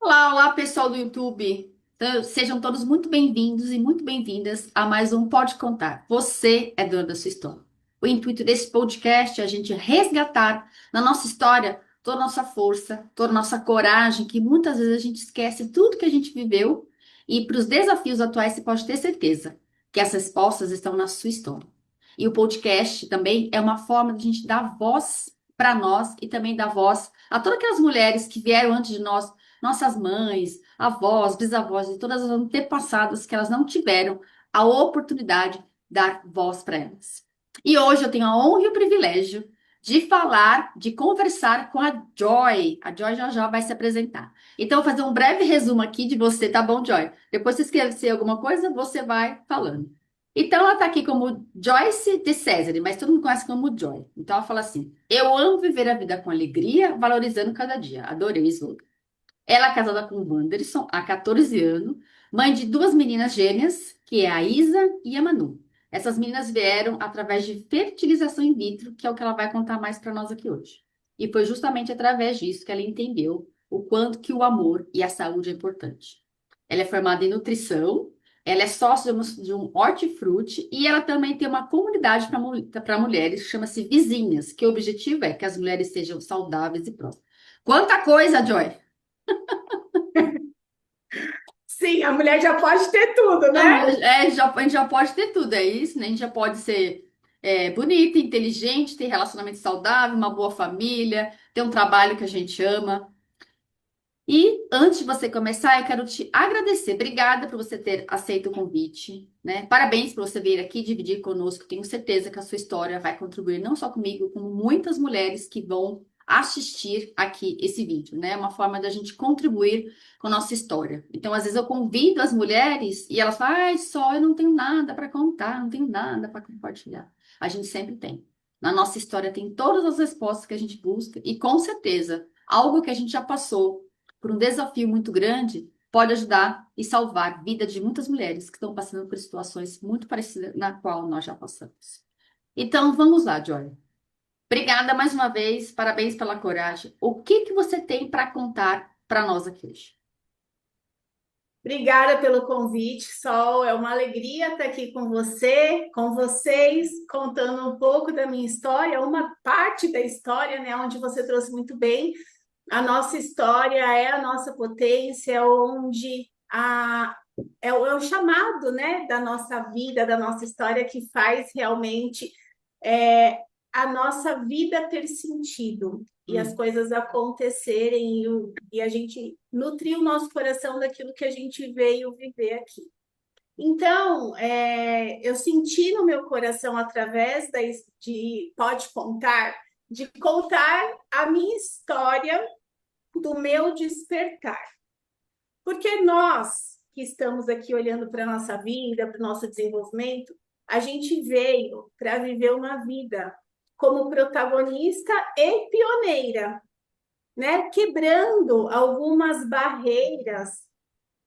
Olá, olá, pessoal do YouTube. Então, sejam todos muito bem-vindos e muito bem-vindas a mais um Pode Contar. Você é dona da sua história. O intuito desse podcast é a gente resgatar na nossa história toda a nossa força, toda a nossa coragem, que muitas vezes a gente esquece tudo que a gente viveu e para os desafios atuais você pode ter certeza que as respostas estão na sua história. E o podcast também é uma forma de a gente dar voz para nós e também dar voz a todas aquelas mulheres que vieram antes de nós, nossas mães, avós, bisavós e todas as antepassadas que elas não tiveram a oportunidade de dar voz para elas. E hoje eu tenho a honra e o privilégio de falar, de conversar com a Joy. A Joy já já vai se apresentar. Então, eu vou fazer um breve resumo aqui de você, tá bom, Joy? Depois, se esquecer alguma coisa, você vai falando. Então, ela está aqui como Joyce de César, mas todo mundo conhece como Joy. Então, ela fala assim: Eu amo viver a vida com alegria, valorizando cada dia. Adorei o slogan. Ela é casada com o Wanderson há 14 anos, mãe de duas meninas gêmeas, que é a Isa e a Manu. Essas meninas vieram através de fertilização in vitro, que é o que ela vai contar mais para nós aqui hoje. E foi justamente através disso que ela entendeu o quanto que o amor e a saúde é importante. Ela é formada em nutrição, ela é sócia de um hortifruti e ela também tem uma comunidade para mulheres que chama-se Vizinhas, que o objetivo é que as mulheres sejam saudáveis e prósperas. Quanta coisa, Joy! Sim, a mulher já pode ter tudo, Não, né? a gente já pode ter tudo, é isso, né? A gente já pode ser bonita, inteligente, ter relacionamento saudável, uma boa família, ter um trabalho que a gente ama. E antes de você começar, eu quero te agradecer. Obrigada por você ter aceito o convite, né? Parabéns por você vir aqui dividir conosco. Tenho certeza que a sua história vai contribuir não só comigo, como muitas mulheres que vão assistir aqui esse vídeo, né? É uma forma da gente contribuir com a nossa história. Então, às vezes eu convido as mulheres e elas falam: "Ai, só eu não tenho nada para contar, não tenho nada para compartilhar". A gente sempre tem. Na nossa história tem todas as respostas que a gente busca e com certeza algo que a gente já passou por um desafio muito grande, pode ajudar e salvar a vida de muitas mulheres que estão passando por situações muito parecidas na qual nós já passamos. Então, vamos lá, Joy. Obrigada mais uma vez, parabéns pela coragem. O que que você tem para contar para nós aqui hoje? Obrigada pelo convite, Sol. É uma alegria estar aqui com você, com vocês, contando um pouco da minha história, uma parte da história, né, onde você trouxe muito bem. A nossa história é a nossa potência, onde é o chamado, né, da nossa vida, da nossa história que faz realmente é, a nossa vida ter sentido e as Hum. coisas acontecerem e a gente nutrir o nosso coração daquilo que a gente veio viver aqui. Então, eu senti no meu coração, através de Pode Contar, de contar a minha história do meu despertar. Porque nós que estamos aqui olhando para a nossa vida, para o nosso desenvolvimento, a gente veio para viver uma vida como protagonista e pioneira, né? Quebrando algumas barreiras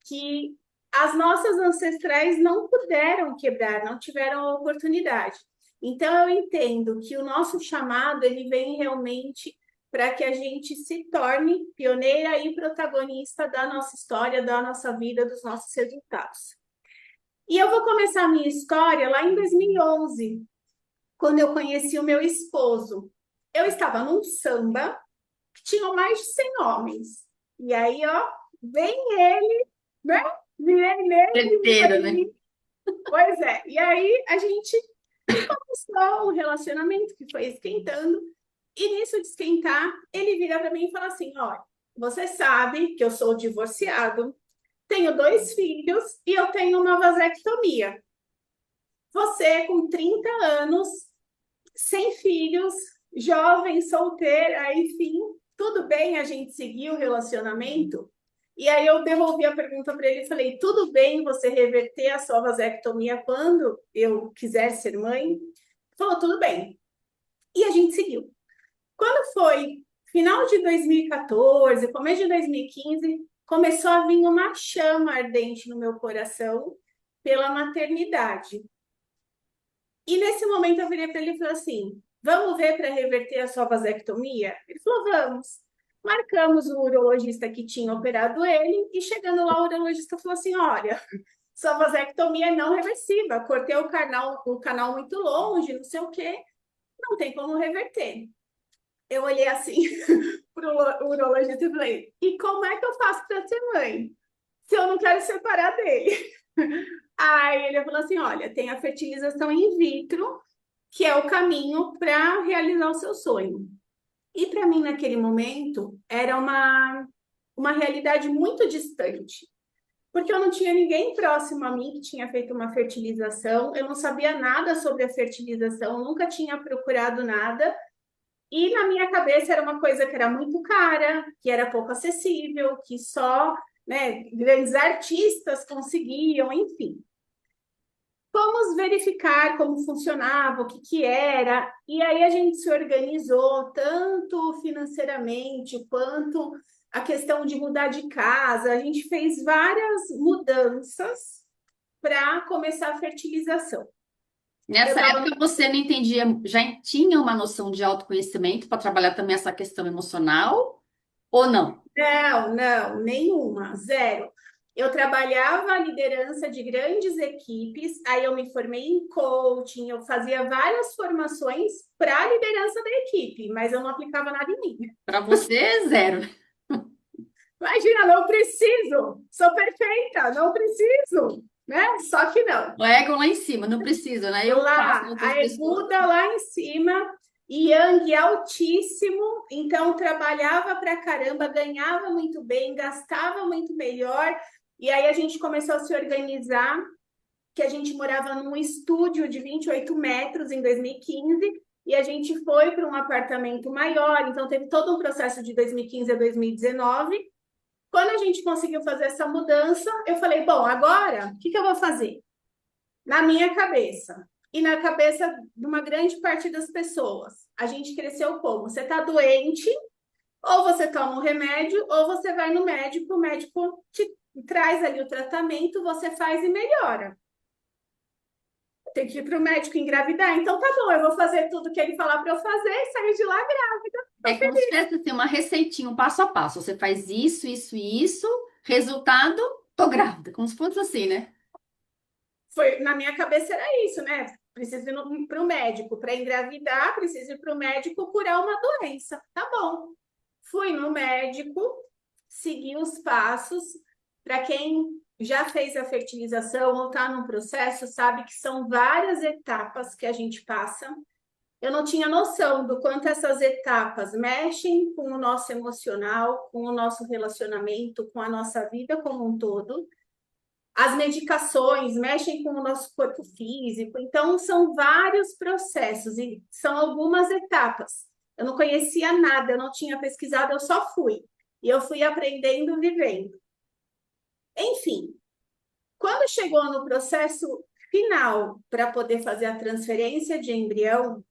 que as nossas ancestrais não puderam quebrar, não tiveram a oportunidade. Então eu entendo que o nosso chamado ele vem realmente para que a gente se torne pioneira e protagonista da nossa história, da nossa vida, dos nossos resultados. E eu vou começar a minha história lá em 2011, quando eu conheci o meu esposo. Eu estava num samba que tinha mais de 100 homens. E aí, ó, vem ele, né? Virei nele e Certeiro, né? falei, pois é. E aí a gente começou um relacionamento que foi esquentando. E nisso de esquentar, ele vira para mim e fala assim: olha, você sabe que eu sou divorciado, tenho dois filhos e eu tenho uma vasectomia. Você, com 30 anos, sem filhos, jovem, solteira, enfim, tudo bem a gente seguir o relacionamento? E aí eu devolvi a pergunta para ele e falei: tudo bem você reverter a sua vasectomia quando eu quiser ser mãe? Ele falou: tudo bem. E a gente seguiu. Quando foi final de 2014, começo de 2015, começou a vir uma chama ardente no meu coração pela maternidade. E nesse momento eu virei para ele e falei assim: vamos ver para reverter a sua vasectomia? Ele falou: vamos. Marcamos o urologista que tinha operado ele e chegando lá o urologista falou assim, olha, sua vasectomia é não reversível, cortei o canal muito longe, não sei o quê, não tem como reverter. Eu olhei assim pro urologista e falei, e como é que eu faço para ser mãe? Se eu não quero separar dele. Aí ele falou assim, olha, tem a fertilização in vitro, que é o caminho para realizar o seu sonho. E para mim, naquele momento, era uma realidade muito distante, porque eu não tinha ninguém próximo a mim que tinha feito uma fertilização, eu não sabia nada sobre a fertilização, nunca tinha procurado nada, e na minha cabeça era uma coisa que era muito cara, que era pouco acessível, que só, né, grandes artistas conseguiam, enfim. Fomos verificar como funcionava, o que que era, e aí a gente se organizou tanto financeiramente quanto a questão de mudar de casa. A gente fez várias mudanças para começar a fertilização. Eu Nessa estava época você não entendia, já tinha uma noção de autoconhecimento para trabalhar também essa questão emocional ou não? Não, não, nenhuma, zero. Eu trabalhava a liderança de grandes equipes, aí eu me formei em coaching, eu fazia várias formações para a liderança da equipe, mas eu não aplicava nada em mim. Para você, zero. Imagina, não preciso, sou perfeita, não preciso, né? Só que não. O ego lá em cima, não precisa, né? Eu faço Lá, outras a pessoas. Eguda lá em cima, Yang altíssimo, então trabalhava pra caramba, ganhava muito bem, gastava muito melhor, e aí a gente começou a se organizar, que a gente morava num estúdio de 28 metros em 2015, e a gente foi para um apartamento maior, então teve todo um processo de 2015 a 2019. Quando a gente conseguiu fazer essa mudança, eu falei, bom, agora, o que que eu vou fazer? Na minha cabeça e na cabeça de uma grande parte das pessoas. A gente cresceu como? Você está doente, ou você toma um remédio, ou você vai no médico, o médico te traz ali o tratamento, você faz e melhora. Tem que ir para o médico engravidar. Então tá bom, eu vou fazer tudo que ele falar para eu fazer e sair de lá grávida. É Tô como se feliz. tivesse assim, uma receitinha, um passo a passo. Você faz isso, isso e isso, resultado, tô grávida. Como se fosse assim, né? Foi, na minha cabeça era isso, né? Preciso ir para o médico para engravidar, preciso ir para o médico curar uma doença. Tá bom. Fui no médico, segui os passos. Para quem já fez a fertilização ou está no processo, sabe que são várias etapas que a gente passa. Eu não tinha noção do quanto essas etapas mexem com o nosso emocional, com o nosso relacionamento, com a nossa vida como um todo. As medicações mexem com o nosso corpo físico, então são vários processos e são algumas etapas. Eu não conhecia nada, eu não tinha pesquisado, eu só fui. E eu fui aprendendo, vivendo. Enfim, quando chegou no processo final para poder fazer a transferência de embrião,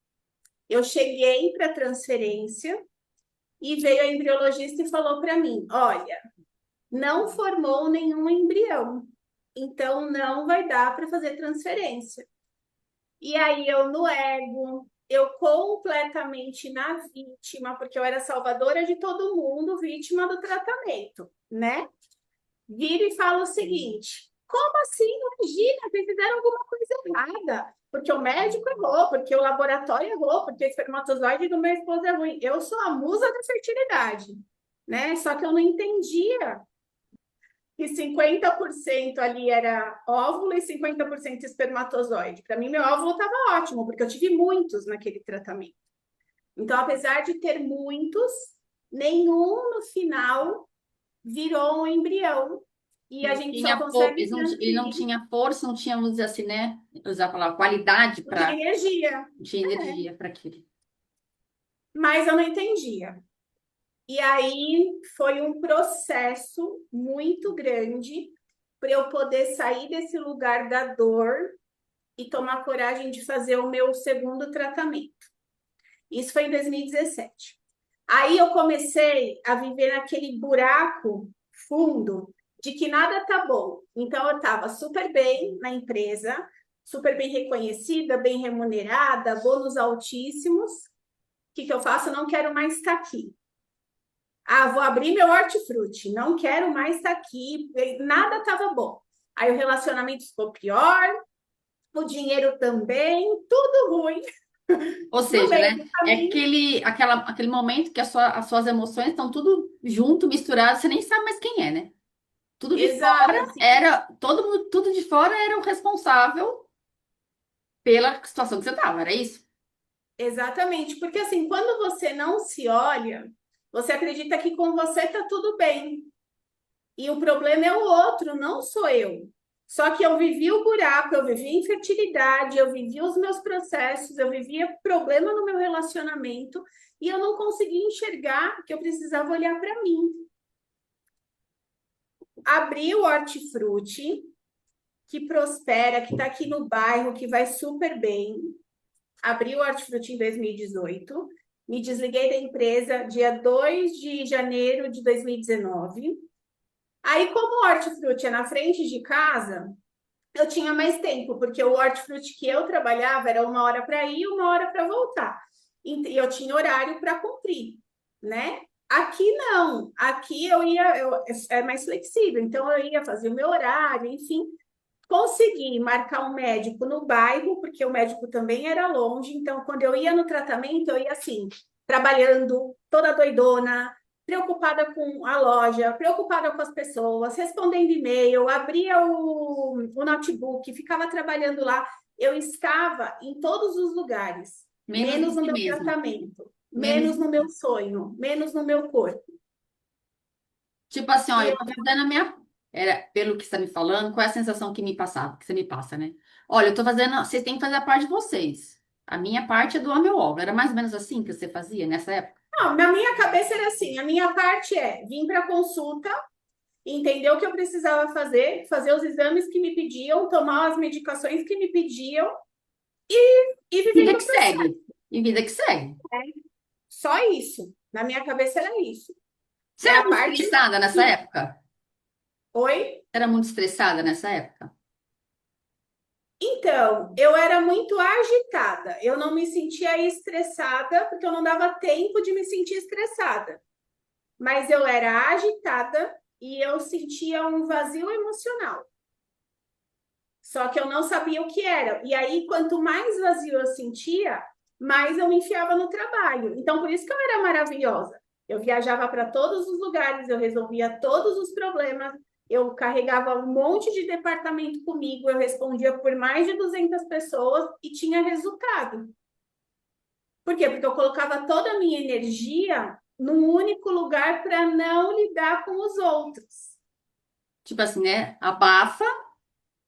eu cheguei para a transferência e veio a embriologista e falou para mim: olha, não formou nenhum embrião, então não vai dar para fazer transferência. E aí eu no ego, eu completamente na vítima, porque eu era salvadora de todo mundo, vítima do tratamento, né? Vira e fala o seguinte: como assim? Imagina, vocês fizeram alguma coisa errada. Porque o médico errou, porque o laboratório errou, porque o espermatozoide do meu esposo é ruim. Eu sou a musa da fertilidade, né? Só que eu não entendia que 50% ali era óvulo e 50% espermatozoide. Para mim, meu óvulo estava ótimo, porque eu tive muitos naquele tratamento. Então, apesar de ter muitos, nenhum no final virou um embrião. E a Não gente só tinha, consegue ele não transferir tinha força, não tinha, vamos dizer assim, né? Usar a palavra qualidade de para energia. de energia para aquilo. Mas eu não entendia. E aí foi um processo muito grande para eu poder sair desse lugar da dor e tomar coragem de fazer o meu segundo tratamento. Isso foi em 2017. Aí eu comecei a viver naquele buraco fundo de que nada tá bom. Então eu estava super bem na empresa, super bem reconhecida, bem remunerada, bônus altíssimos. O que que eu faço? Eu não quero mais estar aqui. Ah, vou abrir meu hortifruti, não quero mais estar aqui, nada estava bom. Aí o relacionamento ficou pior, o dinheiro também, tudo ruim. Ou No seja, meio né? do É caminho, aquele momento que as suas emoções estão tudo junto, misturado, você nem sabe mais quem é, né? Tudo de fora exato, assim, era, todo mundo, tudo de fora era o responsável pela situação que você estava, era isso? exatamente, porque assim, quando você não se olha, você acredita que com você tá tudo bem. E o problema é o outro, não sou eu. Só que eu vivi o buraco, eu vivi infertilidade, eu vivi os meus processos, eu vivia problema no meu relacionamento e eu não conseguia enxergar que eu precisava olhar para mim. Abri o hortifruti, que prospera, que está aqui no bairro, que vai super bem. Abri o hortifruti em 2018. Me desliguei da empresa dia 2 de janeiro de 2019. Aí, como o hortifruti é na frente de casa, eu tinha mais tempo, porque o hortifruti que eu trabalhava era 1 hora para ir, 1 hora para voltar. E eu tinha horário para cumprir, né? Aqui não, aqui é mais flexível, então eu ia fazer o meu horário, enfim, consegui marcar um médico no bairro, porque o médico também era longe, então quando eu ia no tratamento, eu ia assim, trabalhando toda doidona, preocupada com a loja, preocupada com as pessoas, respondendo e-mail, abria o notebook, ficava trabalhando lá. Eu estava em todos os lugares, Menos em menos no si meu mesma, tratamento, menos menos no meu sonho, menos no meu corpo. tipo assim, E olha, eu, eu tô fazendo a minha. Era, pelo que você está me falando, qual é a sensação que me passava, que você me passa, né? Olha, eu tô fazendo. Vocês têm que fazer a parte de vocês. A minha parte é doar meu ovo. Era mais ou menos assim que você fazia nessa época? não, na minha cabeça era assim, a minha parte é vir para consulta, entender o que eu precisava fazer, fazer os exames que me pediam, tomar as medicações que me pediam e Vida vivendo o que processo. segue. E vida que segue. Só isso. Na minha cabeça era isso. Você É era a muito parte. estressada nessa época? Oi? Você era muito estressada nessa época? Então, eu era muito agitada. Eu não me sentia estressada porque eu não dava tempo de me sentir estressada. Mas eu era agitada e eu sentia um vazio emocional. Só que eu não sabia o que era. E aí, quanto mais vazio eu sentia, mais eu me enfiava no trabalho. Então, por isso que eu era maravilhosa. Eu viajava para todos os lugares, eu resolvia todos os problemas, eu carregava um monte de departamento comigo, eu respondia por mais de 200 pessoas e tinha resultado. Por quê? Porque eu colocava toda a minha energia num único lugar para não lidar com os outros. Tipo assim, né? Abafa,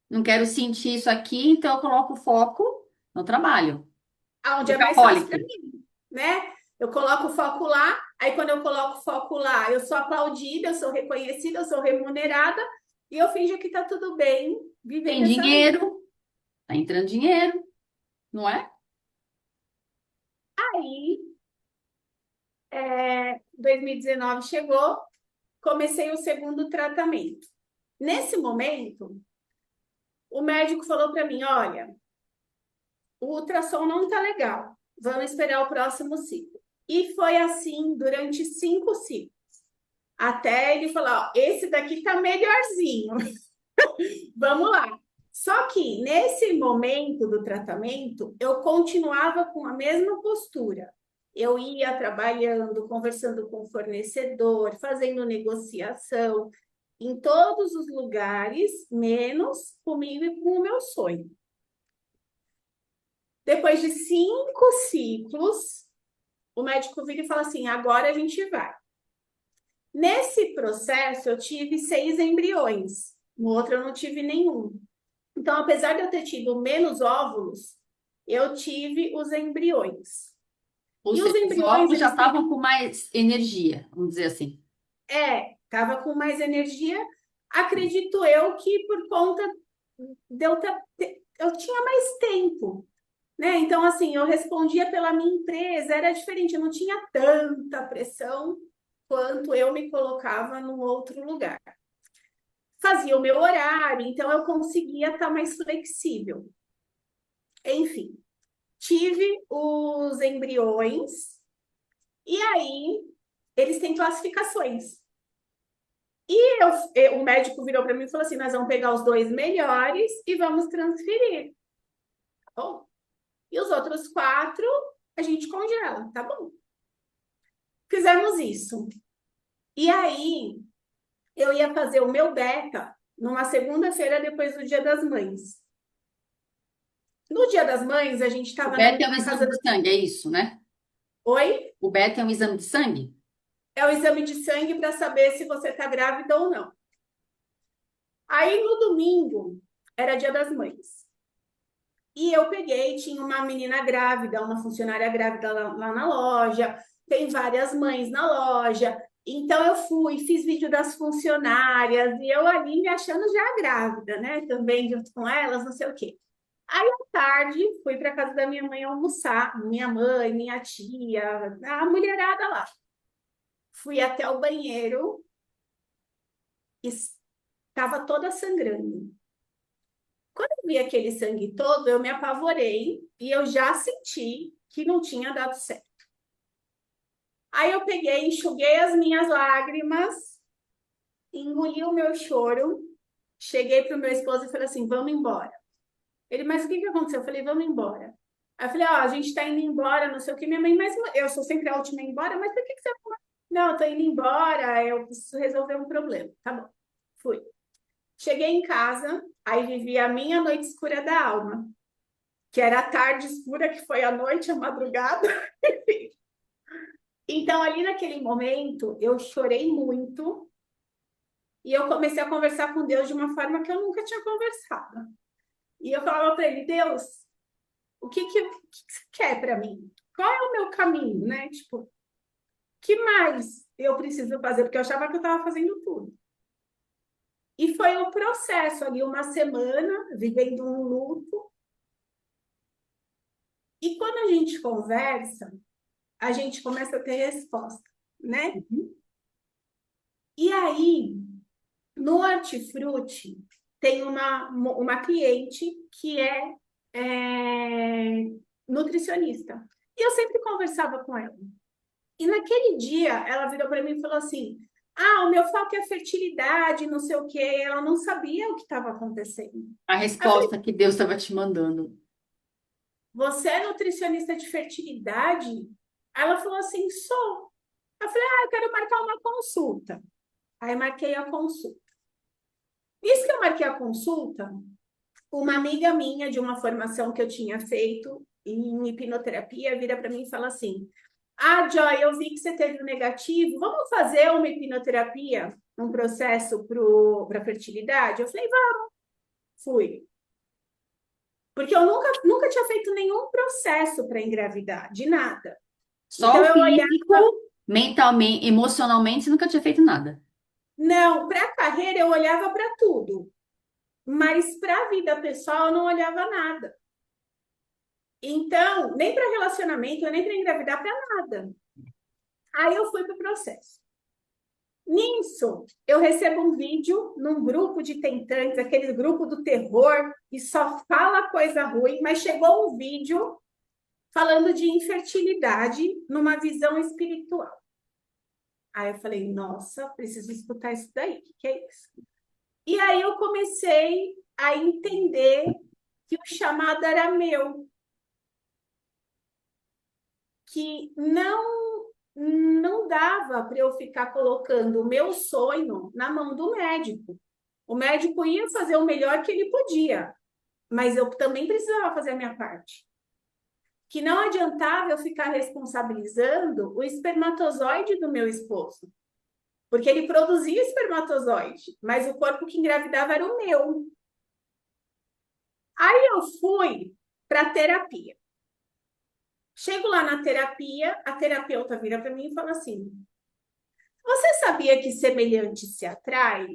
não quero sentir isso aqui, então eu coloco o foco no trabalho. Aonde é mais fácil para Workaholic. mim, né? Eu coloco o foco lá, aí quando eu coloco o foco lá, eu sou aplaudida, eu sou reconhecida, eu sou remunerada e eu finjo que tá tudo bem Tem vivendo essa vida. dinheiro, tá entrando dinheiro, não é? Aí, 2019 chegou, comecei o segundo tratamento. Nesse momento, o médico falou para mim: olha, o ultrassom não tá legal, vamos esperar o próximo ciclo. E foi assim durante 5 ciclos. Até ele falar, ó, esse daqui tá melhorzinho. Vamos lá. Só que nesse momento do tratamento, eu continuava com a mesma postura. Eu ia trabalhando, conversando com o fornecedor, fazendo negociação em todos os lugares, menos comigo e com o meu sonho. Depois de 5 ciclos, o médico vira e fala assim: agora a gente vai. Nesse processo, eu tive 6 embriões, no outro eu não tive nenhum. Então, apesar de eu ter tido menos óvulos, eu tive os embriões. Ou E os seja, os embriões, ovos já eles têm. estavam com mais energia, vamos dizer assim. Tava com mais energia. Acredito eu que por conta de eu tinha mais tempo, né? Então, assim, eu respondia pela minha empresa, era diferente, eu não tinha tanta pressão quanto eu me colocava num outro lugar. Fazia o meu horário, então eu conseguia estar mais flexível. Enfim, tive os embriões e aí eles têm classificações. O médico virou para mim e falou assim: nós vamos pegar os dois melhores e vamos transferir. Tá bom? E os outros quatro a gente congela, tá bom? Fizemos isso. E aí eu ia fazer o meu beta numa segunda-feira depois do Dia das Mães. No Dia das Mães, a gente O estava beta é um na exame casa de do... sangue, é isso, né? Oi? O beta é um exame de sangue? É o exame de sangue para saber se você está grávida ou não. Aí no domingo era Dia das Mães. E eu peguei, tinha uma menina grávida, uma funcionária grávida lá na loja, tem várias mães na loja. Então eu fui, fiz vídeo das funcionárias e eu ali me achando já grávida, né? Também junto com elas, não sei o quê. Aí à tarde fui para casa da minha mãe almoçar, minha mãe, minha tia, a mulherada lá. Fui até o banheiro e estava toda sangrando. Quando eu vi aquele sangue todo, eu me apavorei e eu já senti que não tinha dado certo. Aí eu peguei, enxuguei as minhas lágrimas, engoli o meu choro, cheguei para o meu esposo e falei assim: vamos embora. Ele, mas o que que aconteceu? Eu falei: vamos embora. Aí eu falei: ó, a gente está indo embora, não sei o que. Minha mãe, mas eu sou sempre a última a ir embora, mas por que que você... Não, eu tô indo embora, eu preciso resolver um problema. Tá bom, fui. Cheguei em casa, aí vivi a minha noite escura da alma, que era a tarde escura, que foi a noite, a madrugada. Então, ali naquele momento, eu chorei muito e eu comecei a conversar com Deus de uma forma que eu nunca tinha conversado. E eu falava para ele: Deus, o que você quer para mim? Qual é o meu caminho, né? Tipo, o que mais eu preciso fazer? Porque eu achava que eu estava fazendo tudo. E foi um processo ali, uma semana, vivendo um luto. E quando a gente conversa, a gente começa a ter resposta, né? Uhum. E aí, no Hortifruti, tem uma cliente que é nutricionista. E eu sempre conversava com ela. E naquele dia, ela virou para mim e falou assim: ah, o meu foco é fertilidade, não sei o quê. Ela não sabia o que estava acontecendo. A Aí eu falei: resposta que Deus estava te mandando. você é nutricionista de fertilidade? Aí ela falou assim: sou. Eu falei: ah, eu quero marcar uma consulta. Aí marquei a consulta. Isso que eu marquei a consulta, uma amiga minha de uma formação que eu tinha feito em hipnoterapia vira para mim e fala assim: ah, Joy, eu vi que você teve um negativo, vamos fazer uma hipnoterapia, um processo para fertilidade? Eu falei: vamos, fui. Porque eu nunca tinha feito nenhum processo para engravidar, de nada. Só Então o eu olhava, físico, mentalmente, emocionalmente, você nunca tinha feito nada. não, para a carreira eu olhava para tudo, mas para a vida pessoal eu não olhava nada. Então, nem para relacionamento, nem para engravidar, para nada. Aí eu fui para o processo. Nisso, eu recebo um vídeo num grupo de tentantes, aquele grupo do terror, e só fala coisa ruim, mas chegou um vídeo falando de infertilidade numa visão espiritual. Aí eu falei: nossa, preciso escutar isso daí, o que é isso? E aí eu comecei a entender que o chamado era meu, que não dava para eu ficar colocando o meu sonho na mão do médico. O médico ia fazer o melhor que ele podia, mas eu também precisava fazer a minha parte. Que não adiantava eu ficar responsabilizando o espermatozoide do meu esposo, porque ele produzia espermatozoide, mas o corpo que engravidava era o meu. Aí eu fui para terapia. Chego lá na terapia, a terapeuta vira para mim e fala assim: você sabia que semelhante se atrai?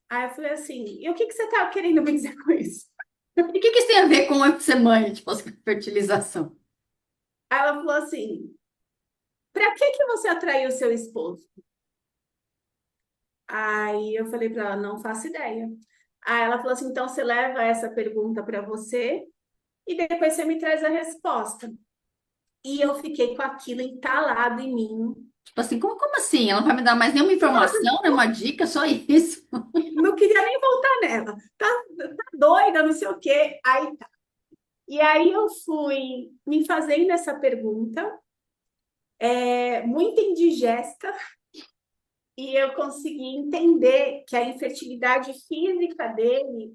Aí eu falei assim: e o que você está querendo me dizer com isso? E o que que isso tem a ver com eu ser mãe, tipo, assim, fertilização? Aí ela falou assim: para que você atraiu o seu esposo? Aí eu falei para ela: não faço ideia. Aí ela falou assim: então você leva essa pergunta para você e depois você me traz a resposta. E eu fiquei com aquilo entalado em mim. Tipo assim, como assim? Ela não vai me dar mais nenhuma informação, nenhuma dica, só isso? Não queria nem voltar nela. Tá doida, não sei o quê. Aí tá. E aí eu fui me fazendo essa pergunta, muito indigesta, e eu consegui entender que a infertilidade física dele,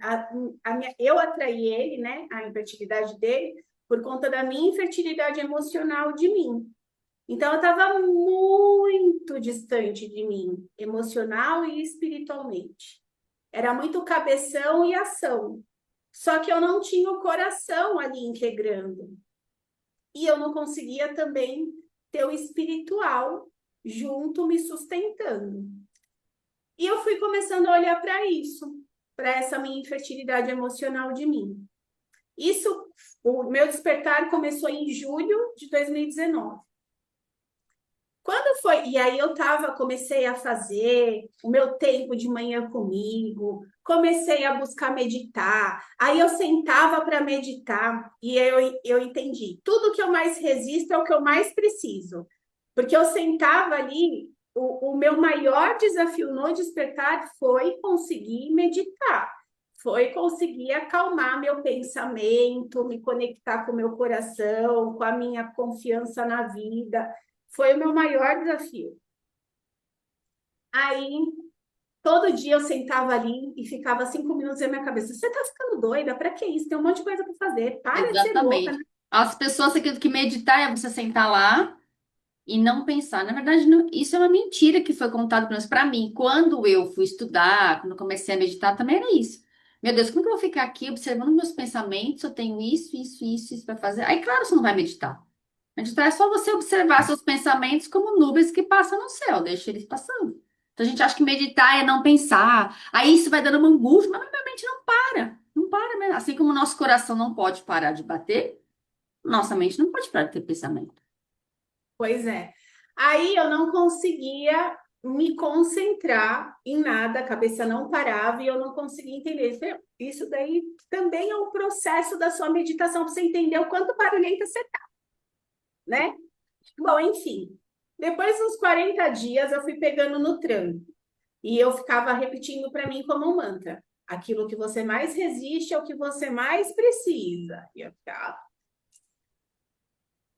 eu atraí ele, né, a infertilidade dele, por conta da minha infertilidade emocional de mim. Então, eu estava muito distante de mim, emocional e espiritualmente. Era muito cabeção e ação. Só que eu não tinha o coração ali integrando. E eu não conseguia também ter o espiritual junto me sustentando. E eu fui começando a olhar para isso, para essa minha infertilidade emocional de mim. Isso, o meu despertar começou em julho de 2019. Quando foi? E aí comecei a fazer o meu tempo de manhã comigo, comecei a buscar meditar. Aí eu sentava para meditar e eu entendi, tudo que eu mais resisto é o que eu mais preciso. Porque eu sentava ali, o meu maior desafio no despertar foi conseguir meditar, foi conseguir acalmar meu pensamento, me conectar com o meu coração, com a minha confiança na vida. Foi o meu maior desafio. Aí, todo dia eu sentava ali e ficava 5 minutos na minha cabeça. Você tá ficando doida? Pra que isso? Tem um monte de coisa pra fazer. Para de ser louca, né? Exatamente. As pessoas acreditam que meditar é você sentar lá e não pensar. Na verdade, isso é uma mentira que foi contado para mim. Quando eu fui estudar, quando eu comecei a meditar, também era isso. Meu Deus, como que eu vou ficar aqui observando meus pensamentos? Eu tenho isso para fazer. Aí, claro, você não vai meditar. Meditar é só você observar seus pensamentos como nuvens que passam no céu, deixa eles passando. Então a gente acha que meditar é não pensar. Aí isso vai dando uma angústia, mas minha mente não para. Não para mesmo. Assim como o nosso coração não pode parar de bater, nossa mente não pode parar de ter pensamento. Pois é. Aí eu não conseguia me concentrar em nada, a cabeça não parava e eu não conseguia entender. Isso daí também é um processo da sua meditação, para você entender o quanto barulhenta você tá, né? Bom, enfim. Depois dos 40 dias, eu fui pegando no tranco. E eu ficava repetindo para mim como um mantra. Aquilo que você mais resiste é o que você mais precisa. E eu ficava.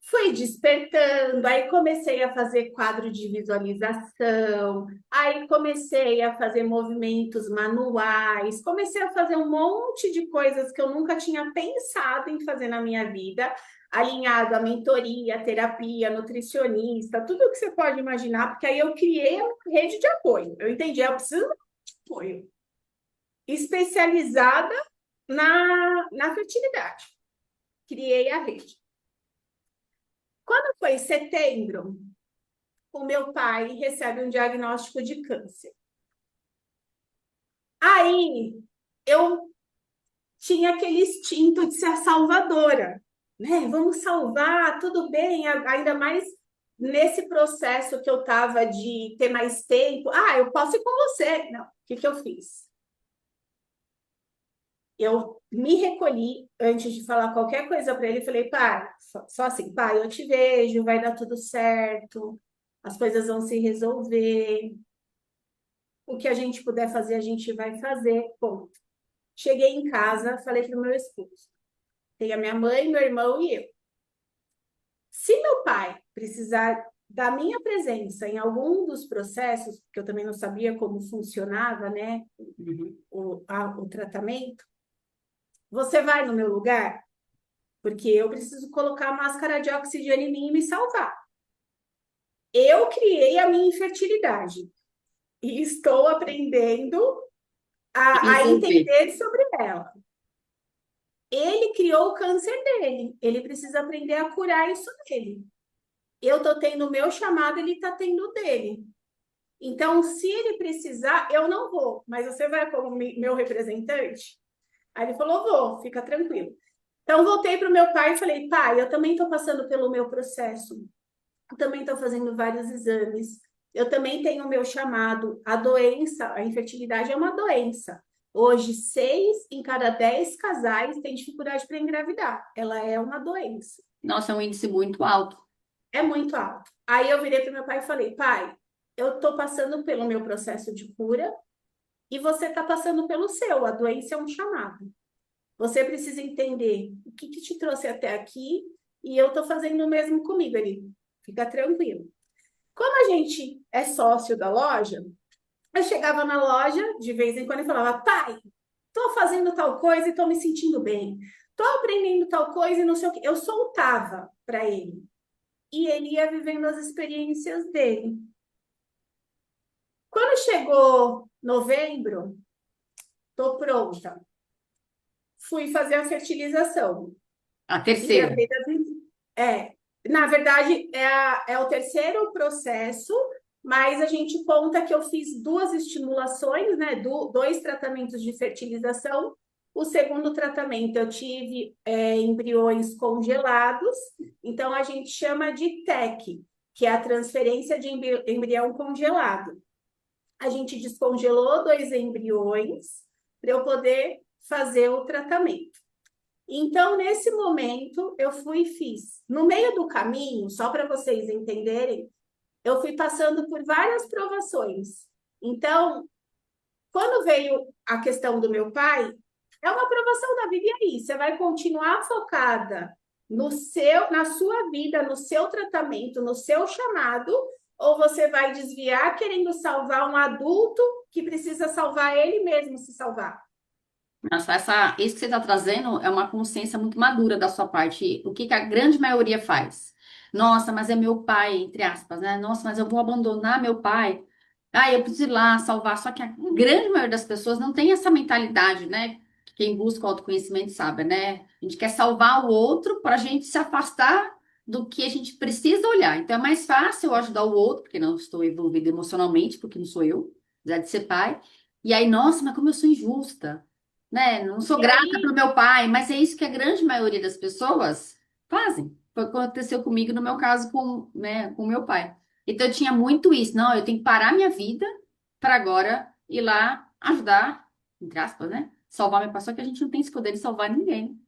Fui despertando, aí comecei a fazer quadro de visualização, aí comecei a fazer movimentos manuais, comecei a fazer um monte de coisas que eu nunca tinha pensado em fazer na minha vida, alinhado à mentoria, terapia, nutricionista, tudo o que você pode imaginar, porque aí eu criei uma rede de apoio. Eu entendi, eu preciso de apoio especializada na fertilidade. Criei a rede. Quando foi em setembro, o meu pai recebe um diagnóstico de câncer. Aí eu tinha aquele instinto de ser a salvadora, né? Vamos salvar, tudo bem, ainda mais nesse processo que eu estava de ter mais tempo. Ah, eu posso ir com você. Não, o que que eu fiz? Eu me recolhi antes de falar qualquer coisa para ele. Falei, pai, só assim, pai, eu te vejo, vai dar tudo certo, as coisas vão se resolver. O que a gente puder fazer, a gente vai fazer. Ponto. Cheguei em casa, falei para o meu esposo. Tem a minha mãe, meu irmão e eu. Se meu pai precisar da minha presença em algum dos processos, porque eu também não sabia como funcionava, né, Uhum. o tratamento, você vai no meu lugar? Porque eu preciso colocar a máscara de oxigênio em mim e me salvar. Eu criei a minha infertilidade e estou aprendendo a Resolver. entender sobre ela. Ele criou o câncer dele. Ele precisa aprender a curar isso dele. Eu tô tendo o meu chamado, ele tá tendo o dele. Então, se ele precisar, eu não vou, mas você vai como meu representante? Aí ele falou: vou, fica tranquilo. Então, voltei para o meu pai e falei: pai, eu também estou passando pelo meu processo, eu também estou fazendo vários exames, eu também tenho o meu chamado. A doença, a infertilidade é uma doença. Hoje, 6 em cada 10 casais têm dificuldade para engravidar. Ela é uma doença. Nossa, é um índice muito alto. É muito alto. Aí eu virei para meu pai e falei, pai, eu estou passando pelo meu processo de cura e você está passando pelo seu. A doença é um chamado. Você precisa entender o que que te trouxe até aqui e eu estou fazendo o mesmo comigo. Ele, fica tranquilo. Como a gente é sócio da loja, eu chegava na loja de vez em quando e falava, pai, estou fazendo tal coisa e estou me sentindo bem. Estou aprendendo tal coisa e não sei o que. Eu soltava para ele. E ele ia vivendo as experiências dele. Quando chegou novembro, estou pronta. Fui fazer a fertilização. A terceira. Engravidei das... É, na verdade, é o terceiro processo, mas a gente conta que eu fiz duas estimulações, né? Dois tratamentos de fertilização. O segundo tratamento eu tive embriões congelados, então a gente chama de TEC, que é a transferência de embrião congelado. A gente descongelou dois embriões para eu poder fazer o tratamento. Então, nesse momento, eu fui e fiz. No meio do caminho, só para vocês entenderem, eu fui passando por várias provações. Então, quando veio a questão do meu pai, é uma provação da vida. E aí, você vai continuar focada no seu, na sua vida, no seu tratamento, no seu chamado, ou você vai desviar querendo salvar um adulto que precisa salvar ele mesmo se salvar? Nossa, isso que você está trazendo é uma consciência muito madura da sua parte. O que que a grande maioria faz? Nossa, mas é meu pai, entre aspas, né? Nossa, mas eu vou abandonar meu pai. Ah, eu preciso ir lá salvar. Só que a grande maioria das pessoas não tem essa mentalidade, né? Quem busca o autoconhecimento sabe, né? A gente quer salvar o outro para a gente se afastar do que a gente precisa olhar. Então é mais fácil eu ajudar o outro, porque não estou envolvida emocionalmente, porque não sou eu, apesar de ser pai. E aí, nossa, mas como eu sou injusta, né? Não sou E grata para o aí, meu pai, mas é isso que a grande maioria das pessoas fazem. Foi o que aconteceu comigo no meu caso com, né, com meu pai. Então eu tinha muito isso. Não, eu tenho que parar minha vida para agora ir lá ajudar, entre aspas, né? Salvar meu pai. Só que a gente não tem esse poder de salvar ninguém.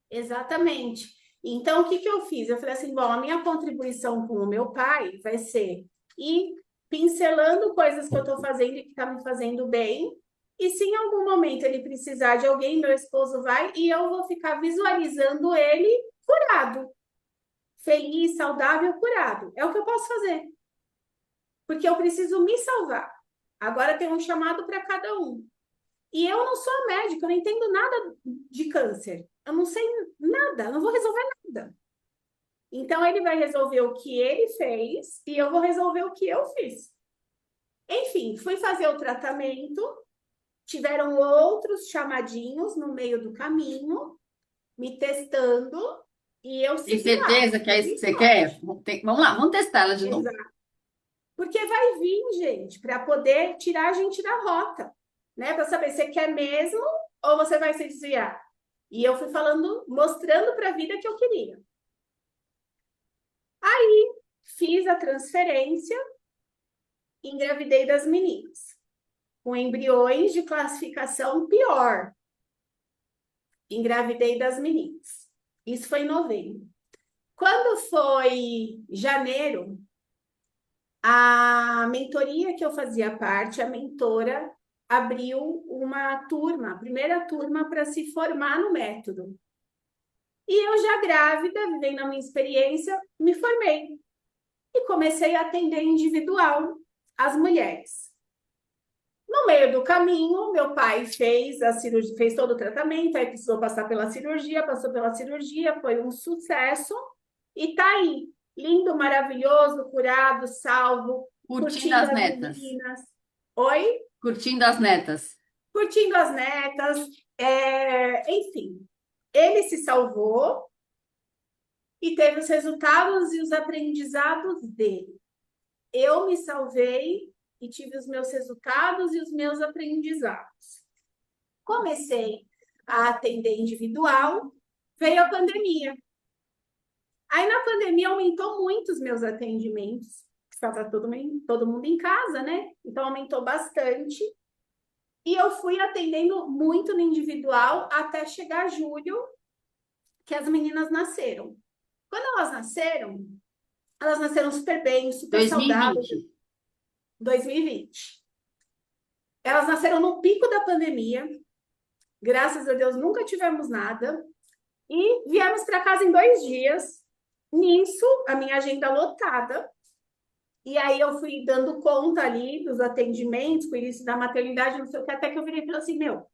exatamente. Então, o que que eu fiz? Eu falei assim, bom, a minha contribuição com o meu pai vai ser ir pincelando coisas que eu estou fazendo e que está me fazendo bem. E se em algum momento ele precisar de alguém, meu esposo vai e eu vou ficar visualizando ele curado, feliz, saudável, curado. É o que eu posso fazer, porque eu preciso me salvar. Agora tem um chamado para cada um. E eu não sou médica, eu não entendo nada de câncer. Eu não sei nada, eu não vou resolver nada. Então ele vai resolver o que ele fez e eu vou resolver o que eu fiz. Enfim, fui fazer o tratamento, tiveram outros chamadinhos no meio do caminho, me testando, e eu Tem segui lá, certeza que é isso que firme e você quer? forte. Vamos lá, vamos testar ela de novo. Exato. Porque vai vir, gente, para poder tirar a gente da rota, né? Para saber se quer mesmo ou você vai se desviar. E eu fui falando, mostrando para a vida que eu queria. Fiz a transferência, engravidei das meninas, com embriões de classificação pior. Engravidei das meninas. Isso foi em novembro. Quando foi janeiro, a mentoria que eu fazia parte, a mentora abriu uma turma, a primeira turma para se formar no método. E eu já grávida, vivendo a minha experiência, me formei e comecei a atender individual as mulheres. No meio do caminho, meu pai fez a cirurgia, fez todo o tratamento, aí precisou passar pela cirurgia, passou pela cirurgia, foi um sucesso e tá aí, lindo, maravilhoso, curado, salvo, Curtindo curtindo as as netas. meninas. Oi? Curtindo as netas. Curtindo as netas, enfim. Ele se salvou e teve os resultados e os aprendizados dele. Eu me salvei e tive os meus resultados e os meus aprendizados. Comecei a atender individual, veio a pandemia. Aí na pandemia aumentou muito os meus atendimentos, estava todo mundo em casa, né? Então aumentou bastante. E eu fui atendendo muito no individual até chegar julho, que as meninas nasceram. Quando elas nasceram, Elas nasceram super bem, super saudáveis, 2020. 2020. Elas nasceram no pico da pandemia, graças a Deus nunca tivemos nada, e viemos para casa em 2 dias. Nisso, a minha agenda lotada, e aí eu fui dando conta ali dos atendimentos, com o início da maternidade, não sei o que, até que eu virei e falei assim, meu,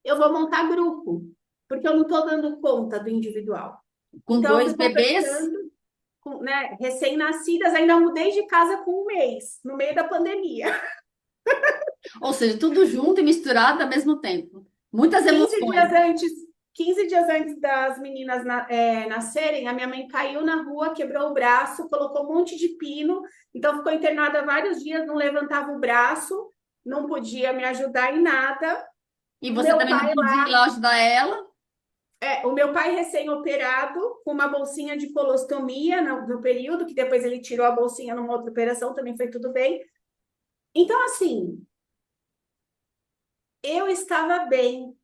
eu vou montar grupo, porque eu não estou dando conta do individual. Com Então, eu dois fui bebês, conversando com, né, recém-nascidas, ainda mudei de casa com 1 mês, no meio da pandemia. ou seja, tudo junto e misturado ao mesmo tempo. Muitas 15 emoções. dias antes, 15 dias antes das meninas nascerem, a minha mãe caiu na rua, quebrou o braço, colocou um monte de pino, então ficou internada vários dias, não levantava o braço, não podia me ajudar em nada. E O você meu também não pai podia ir lá ajudar ela. o meu pai recém-operado, com uma bolsinha de colostomia no período, que depois ele tirou a bolsinha numa outra operação, também foi tudo bem. Então, assim, eu estava bem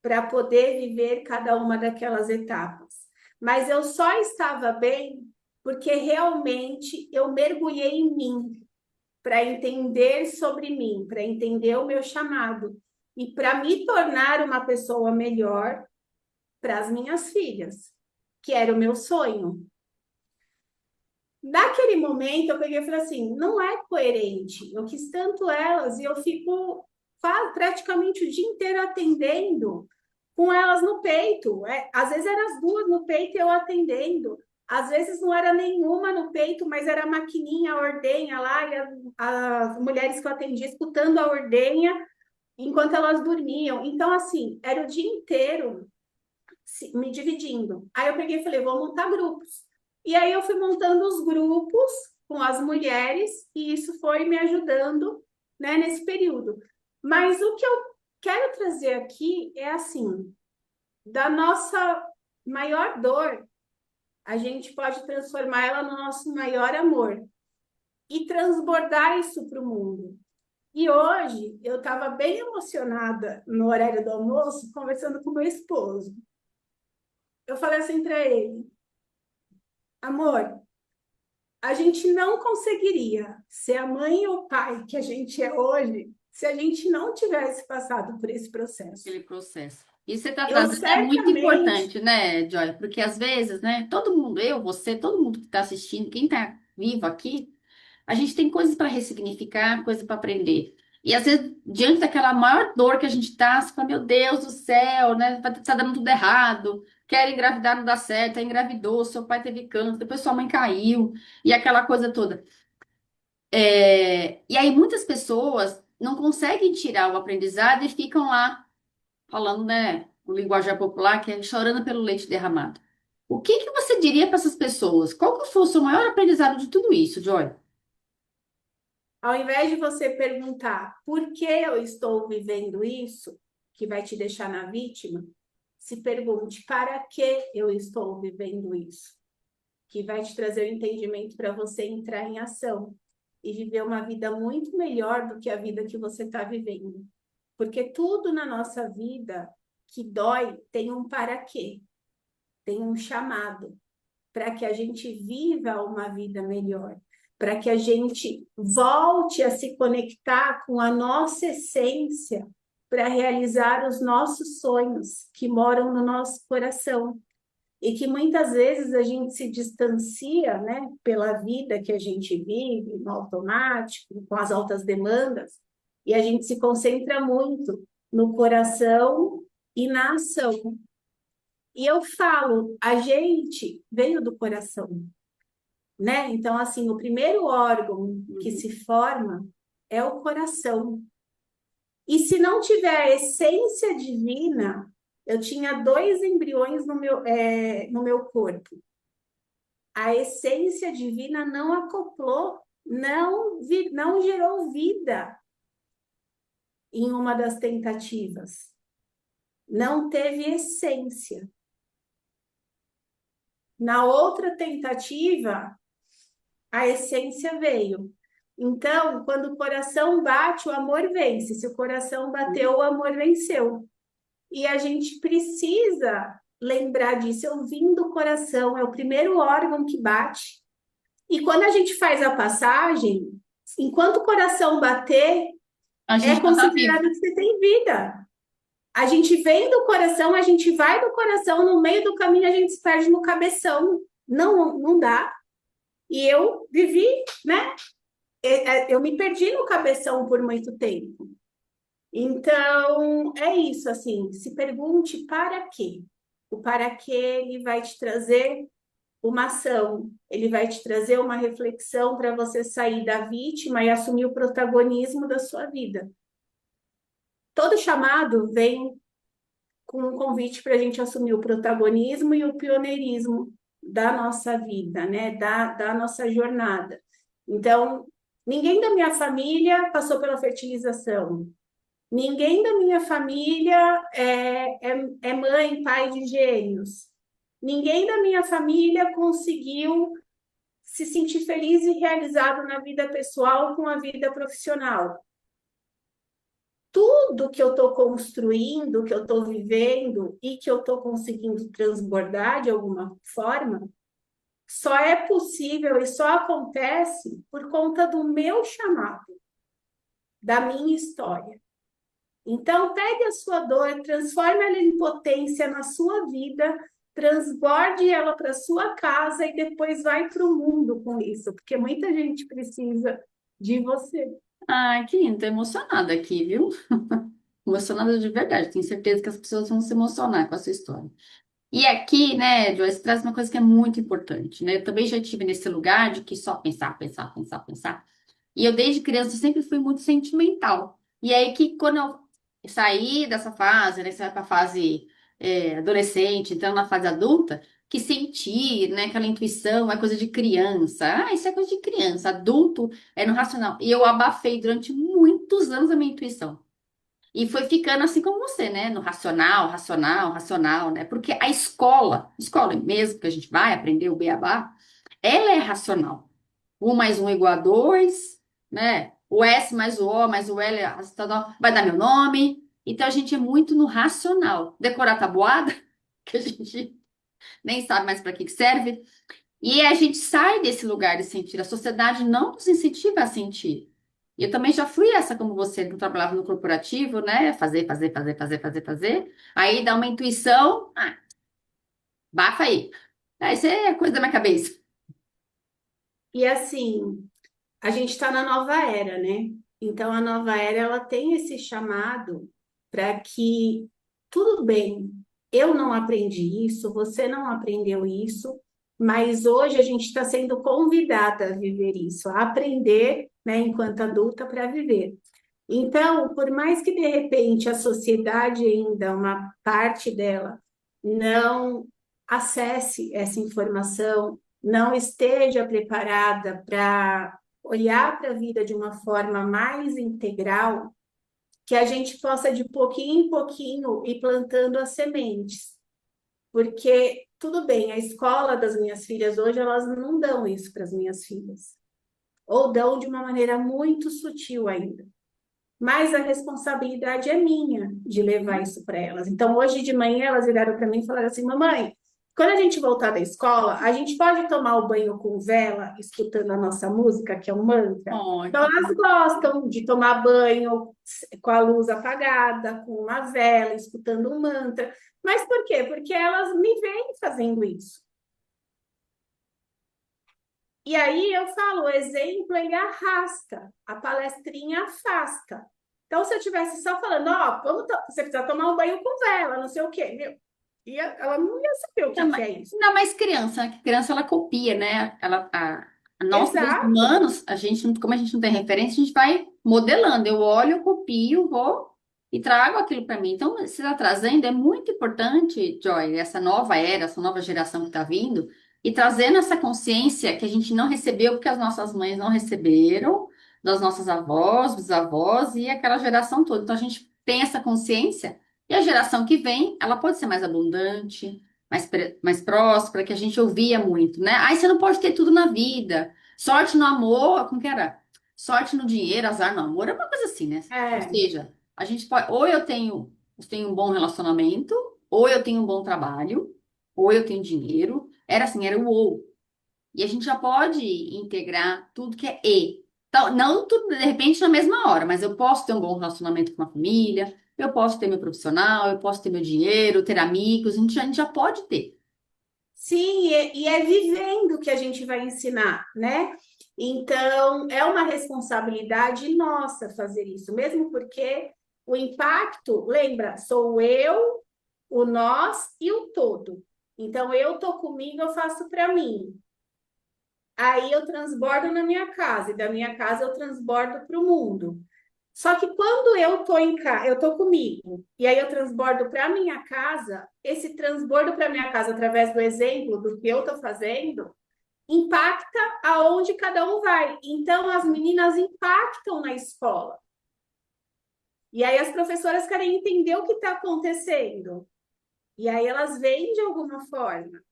para poder viver cada uma daquelas etapas, mas eu só estava bem porque realmente eu mergulhei em mim, para entender sobre mim, para entender o meu chamado e para me tornar uma pessoa melhor para as minhas filhas, que era o meu sonho. Naquele momento, eu peguei e falei assim: não é coerente. Eu quis tanto elas e eu fico praticamente o dia inteiro atendendo com elas no peito. Às vezes eram as duas no peito e eu atendendo. Às vezes não era nenhuma no peito, mas era a maquininha, a ordenha lá, e as mulheres que eu atendia escutando a ordenha enquanto elas dormiam. Então, assim, era o dia inteiro me dividindo. Aí eu peguei e falei: vou montar grupos. E aí eu fui montando os grupos com as mulheres e isso foi me ajudando, né, nesse período. Mas o que eu quero trazer aqui é assim, da nossa maior dor, a gente pode transformar ela no nosso maior amor e transbordar isso para o mundo. E hoje eu estava bem emocionada no horário do almoço, conversando com meu esposo. Eu falei assim para ele: amor, a gente não conseguiria ser a mãe e o pai que a gente é hoje se a gente não tivesse passado por esse processo. Aquele processo. E você está Eu trazendo é muito certamente, importante, né, Joy? Porque às vezes, né, todo mundo, eu, você, todo mundo que está assistindo, quem está vivo aqui, a gente tem coisas para ressignificar, coisas para aprender. E às vezes, diante daquela maior dor que a gente está, você fala, meu Deus do céu, né? Tá dando tudo errado, quer engravidar, não dá certo, aí engravidou, seu pai teve câncer, depois sua mãe caiu, e aquela coisa toda. E aí muitas pessoas não conseguem tirar o aprendizado e ficam lá falando, né, o linguajar popular, que é chorando pelo leite derramado. O que que você diria para essas pessoas? Qual que foi o seu maior aprendizado de tudo isso, Joy? ao invés de você perguntar por que eu estou vivendo isso, que vai te deixar na vítima, se pergunte para que eu estou vivendo isso, que vai te trazer o entendimento para você entrar em ação e viver uma vida muito melhor do que a vida que você está vivendo. Porque tudo na nossa vida que dói tem um para quê, tem um chamado para que a gente viva uma vida melhor, para que a gente volte a se conectar com a nossa essência para realizar os nossos sonhos que moram no nosso coração e que muitas vezes a gente se distancia, né, pela vida que a gente vive, no automático, com as altas demandas, e a gente se concentra muito no coração e na ação. E eu falo, a gente veio do coração, né? Então, assim, o primeiro órgão que Uhum. se forma é o coração. E se não tiver a essência divina, eu tinha 2 embriões no meu corpo. A essência divina não acoplou, não gerou vida em uma das tentativas. Não teve essência. Na outra tentativa, a essência veio. Então, quando o coração bate, o amor vence. Se o coração bateu, o amor venceu. E a gente precisa lembrar disso. Eu vim do coração, é o primeiro órgão que bate. E quando a gente faz a passagem, enquanto o coração bater, A é gente não tá vivo. considerado que você tem vida. A gente vem do coração, a gente vai do coração, no meio do caminho a gente se perde no cabeção. Não, não dá. E eu vivi, né? Eu me perdi no cabeção por muito tempo. Então, é isso, assim, se pergunte para quê. O para quê, ele vai te trazer uma ação, ele vai te trazer uma reflexão para você sair da vítima e assumir o protagonismo da sua vida. Todo chamado vem com um convite para a gente assumir o protagonismo e o pioneirismo da nossa vida, né? Da nossa jornada. Então, ninguém da minha família passou pela fertilização. Ninguém da minha família é mãe, pai de gêmeos. Ninguém da minha família conseguiu se sentir feliz e realizado na vida pessoal com a vida profissional. Tudo que eu estou construindo, que eu estou vivendo e que eu estou conseguindo transbordar de alguma forma, só é possível e só acontece por conta do meu chamado, da minha história. Então, pegue a sua dor, transforme ela em potência na sua vida, transborde ela para sua casa e depois vai para o mundo com isso, porque muita gente precisa de você. Ai, que lindo, tô emocionada aqui, viu? Emocionada de verdade. Tenho certeza que as pessoas vão se emocionar com a sua história. E aqui, né, Joyce, traz uma coisa que é muito importante, né? Eu também já estive nesse lugar de que só pensar, pensar, pensar, pensar. E eu, desde criança, sempre fui muito sentimental. E aí que quando eu saí dessa fase, né, saí para a fase adolescente, entrando na fase adulta, que senti, né, aquela intuição, é coisa de criança. Ah, isso é coisa de criança. Adulto é no racional. E eu abafei durante muitos anos a minha intuição. E foi ficando assim como você, né? No racional, racional, racional, né? Porque a escola mesmo que a gente vai aprender o beabá, ela é racional. Um mais um igual a dois, né? O S mais o O mais o L vai dar meu nome. Então a gente é muito no racional. Decorar tabuada, que a gente nem sabe mais para que que serve. E a gente sai desse lugar de sentir. A sociedade não nos incentiva a sentir. E eu também já fui essa como você, que trabalhava no corporativo, né? Fazer, fazer, fazer, fazer, fazer, fazer. Aí dá uma intuição, bafa aí. Isso é coisa da minha cabeça. E assim, a gente está na nova era, né? Então, a nova era ela tem esse chamado para que tudo bem, eu não aprendi isso, você não aprendeu isso, mas hoje a gente está sendo convidada a viver isso, a aprender, né, enquanto adulta para viver. Então, por mais que de repente a sociedade ainda, uma parte dela, não acesse essa informação, não esteja preparada para olhar para a vida de uma forma mais integral, que a gente possa de pouquinho em pouquinho ir plantando as sementes. Porque tudo bem, a escola das minhas filhas hoje, elas não dão isso para as minhas filhas. Ou dão de uma maneira muito sutil ainda. Mas a responsabilidade é minha de levar isso para elas. Então, hoje de manhã, elas viraram para mim e falaram assim: mamãe, quando a gente voltar da escola, a gente pode tomar o banho com vela, escutando a nossa música, que é um mantra? Oh, Então, elas gostam de tomar banho com a luz apagada, com uma vela, escutando um mantra. Mas por quê? Porque elas me veem fazendo isso. E aí eu falo, o exemplo ele arrasta, a palestrinha afasta. Então, se eu tivesse só falando, ó, você precisa tomar um banho com vela, não sei o quê, meu, ela não ia saber o não, que é isso. não, mas criança, que criança ela copia, né? Nós, seres Exato. humanos, como a gente não tem referência, a gente vai modelando. Eu olho, eu copio, vou e trago aquilo para mim. Então, você está trazendo, é muito importante, Joy, essa nova era, essa nova geração que está vindo, e trazendo essa consciência que a gente não recebeu, porque as nossas mães não receberam, das nossas avós, bisavós e aquela geração toda. Então, a gente tem essa consciência, e a geração que vem, ela pode ser mais abundante mais próspera, que a gente ouvia muito, né? Aí você não pode ter tudo na vida. Sorte no amor, como que era? Sorte no dinheiro, azar no amor, é uma coisa assim, né? Ou É, seja, a gente pode, ou eu tenho um bom relacionamento, ou eu tenho um bom trabalho, ou eu tenho dinheiro. Era assim, era o ou. E a gente já pode integrar tudo que é E. Então, não tudo de repente na mesma hora, mas eu posso ter um bom relacionamento com a família, eu posso ter meu profissional, eu posso ter meu dinheiro, ter amigos, a gente já pode ter. Sim, e é vivendo que a gente vai ensinar, né? Então, é uma responsabilidade nossa fazer isso, mesmo porque o impacto, lembra, sou eu, o nós e o todo. Então, eu tô comigo, eu faço para mim. Aí eu transbordo na minha casa, e da minha casa eu transbordo para o mundo. Só que quando eu tô em casa, eu tô comigo, e aí eu transbordo para minha casa, esse transbordo para minha casa através do exemplo do que eu tô fazendo, impacta aonde cada um vai. Então as meninas impactam na escola. E aí as professoras querem entender o que está acontecendo. E aí elas veem de alguma forma.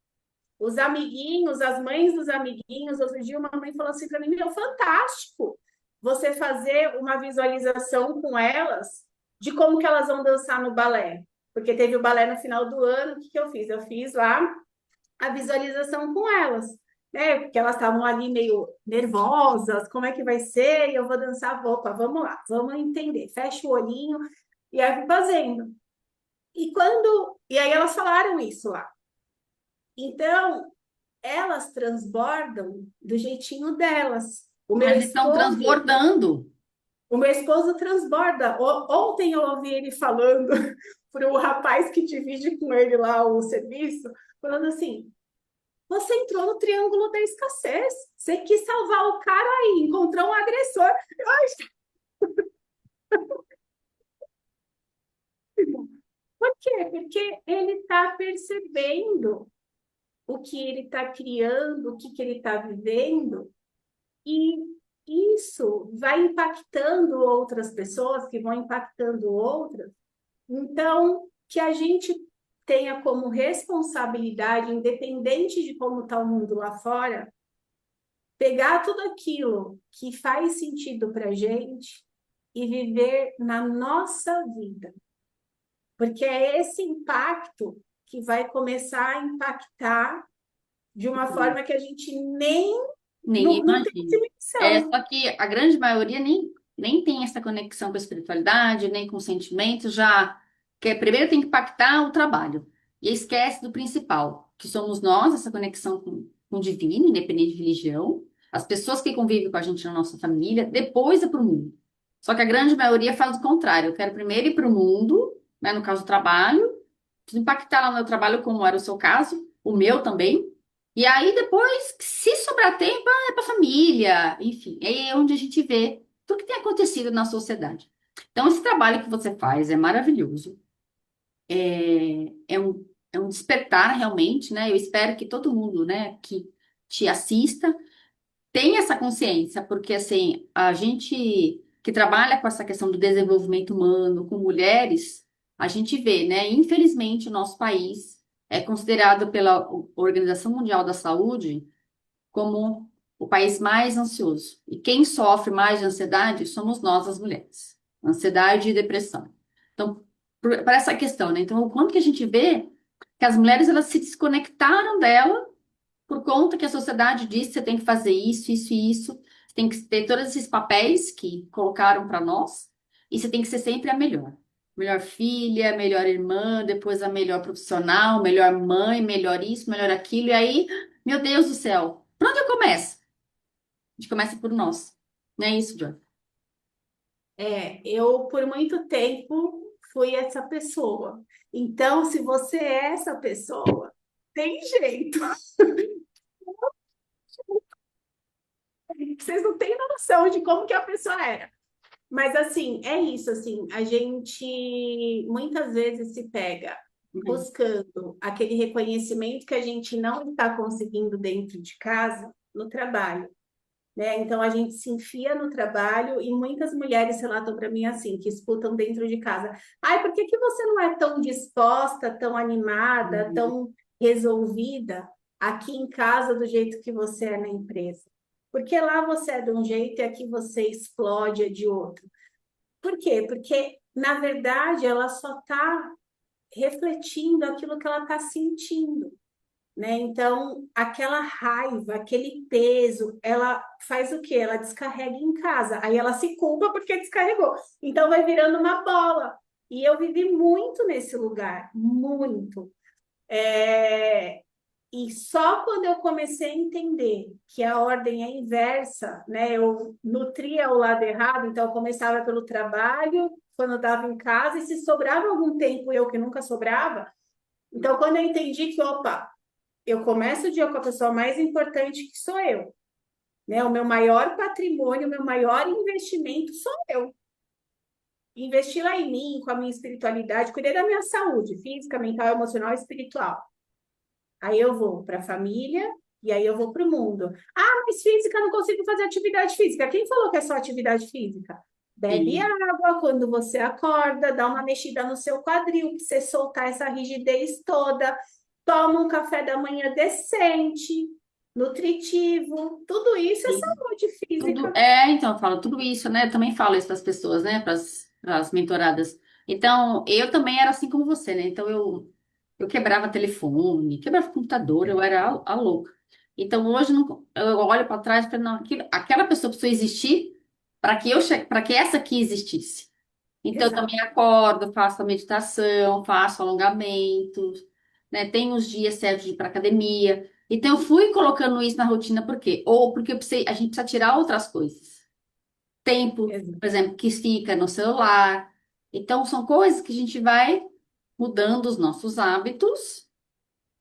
Os amiguinhos, as mães dos amiguinhos, outro dia uma mãe falou assim para mim, meu, fantástico você fazer uma visualização com elas de como que elas vão dançar no balé. Porque teve o balé no final do ano, o que que eu fiz? Eu fiz lá a visualização com elas, né? Porque elas estavam ali meio nervosas, como é que vai ser? E eu vou dançar, opa, vamos lá, vamos entender. Fecha o olhinho e aí fui fazendo. E aí elas falaram isso lá. Então, elas transbordam do jeitinho delas. Mas estão transbordando. O meu esposo transborda. Ontem eu ouvi ele falando para o rapaz que divide com ele lá o serviço, falando assim: você entrou no triângulo da escassez. Você quis salvar o cara aí, encontrou um agressor. Ai, por quê? Porque ele está percebendo o que ele está criando, o que, que ele está vivendo, e isso vai impactando outras pessoas, que vão impactando outras. Então, que a gente tenha como responsabilidade, independente de como está o mundo lá fora, pegar tudo aquilo que faz sentido para a gente e viver na nossa vida. Porque é esse impacto que vai começar a impactar de uma forma que a gente nem Nem não tem imagino. É, dimensão. só que a grande maioria nem tem essa conexão com a espiritualidade, nem com sentimentos, já que primeiro tem que pactar o trabalho. E esquece do principal, que somos nós, essa conexão com o divino, independente de religião, as pessoas que convivem com a gente na nossa família, depois é para o mundo. Só que a grande maioria faz o contrário. Eu quero primeiro ir para o mundo, né, no caso do trabalho, preciso impactar lá no meu trabalho, como era o seu caso, o meu também. E aí depois, se sobrar tempo, é para família, enfim, é onde a gente vê tudo que tem acontecido na sociedade. Então, esse trabalho que você faz é maravilhoso, é um despertar realmente, né? Eu espero que todo mundo, né, que te assista tenha essa consciência, porque assim, a gente que trabalha com essa questão do desenvolvimento humano, com mulheres, a gente vê, né? Infelizmente, o nosso país é considerado pela Organização Mundial da Saúde como o país mais ansioso. E quem sofre mais de ansiedade somos nós, as mulheres. Ansiedade e depressão. Então, para essa questão, né? Então, o quanto que a gente vê que as mulheres elas se desconectaram dela por conta que a sociedade diz que você tem que fazer isso, isso e isso, você tem que ter todos esses papéis que colocaram para nós, e você tem que ser sempre a melhor. Melhor filha, melhor irmã, depois a melhor profissional, melhor mãe, melhor isso, melhor aquilo, e aí, meu Deus do céu, por onde eu começo? A gente começa por nós. Não é isso, Joy? Eu, por muito tempo, fui essa pessoa. Então, se você é essa pessoa, tem jeito. Vocês não têm noção de como que a pessoa era. Mas assim, é isso, assim, a gente muitas vezes se pega Uhum. buscando aquele reconhecimento que a gente não está conseguindo dentro de casa, no trabalho, né? Então a gente se enfia no trabalho e muitas mulheres relatam para mim assim, que escutam dentro de casa. Ai, por que que você não é tão disposta, tão animada, Uhum. tão resolvida aqui em casa do jeito que você é na empresa? Porque lá você é de um jeito e aqui você explode é de outro. Por quê? Porque, na verdade, ela só está refletindo aquilo que ela está sentindo, né? Então, aquela raiva, aquele peso, ela faz o quê? Ela descarrega em casa. Aí ela se culpa porque descarregou. Então, vai virando uma bola. E eu vivi muito nesse lugar, muito. É, E só quando eu comecei a entender que a ordem é inversa, né? Eu nutria o lado errado, então eu começava pelo trabalho, quando eu estava em casa, e se sobrava algum tempo, eu que nunca sobrava. Então, quando eu entendi que, opa, eu começo o dia com a pessoa mais importante que sou eu, né? O meu maior patrimônio, o meu maior investimento sou eu. Investir lá em mim, com a minha espiritualidade, cuidar da minha saúde física, mental, emocional e espiritual. Aí eu vou para a família e aí eu vou para o mundo. Ah, mas física, não consigo fazer atividade física. Quem falou que é só atividade física? Bebe Sim. água quando você acorda, dá uma mexida no seu quadril para você soltar essa rigidez toda. Toma um café da manhã decente, nutritivo. Tudo isso é Sim. saúde Tudo, física. então, eu falo tudo isso, né? Eu também falo isso para as pessoas, né? Para as mentoradas. Então, eu também era assim como você, né? Então, eu quebrava telefone, quebrava computador, eu era a louca. Então, hoje eu olho para trás e falo, não, aquela pessoa precisou existir para que essa aqui existisse. Então, eu também Exato. acordo, faço a meditação, faço alongamentos, né? Tenho os dias certos de ir para academia. Então, eu fui colocando isso na rotina, por quê? Ou porque a gente precisa tirar outras coisas. Tempo, Exato. por exemplo, que fica no celular. Então, são coisas que a gente vai mudando os nossos hábitos,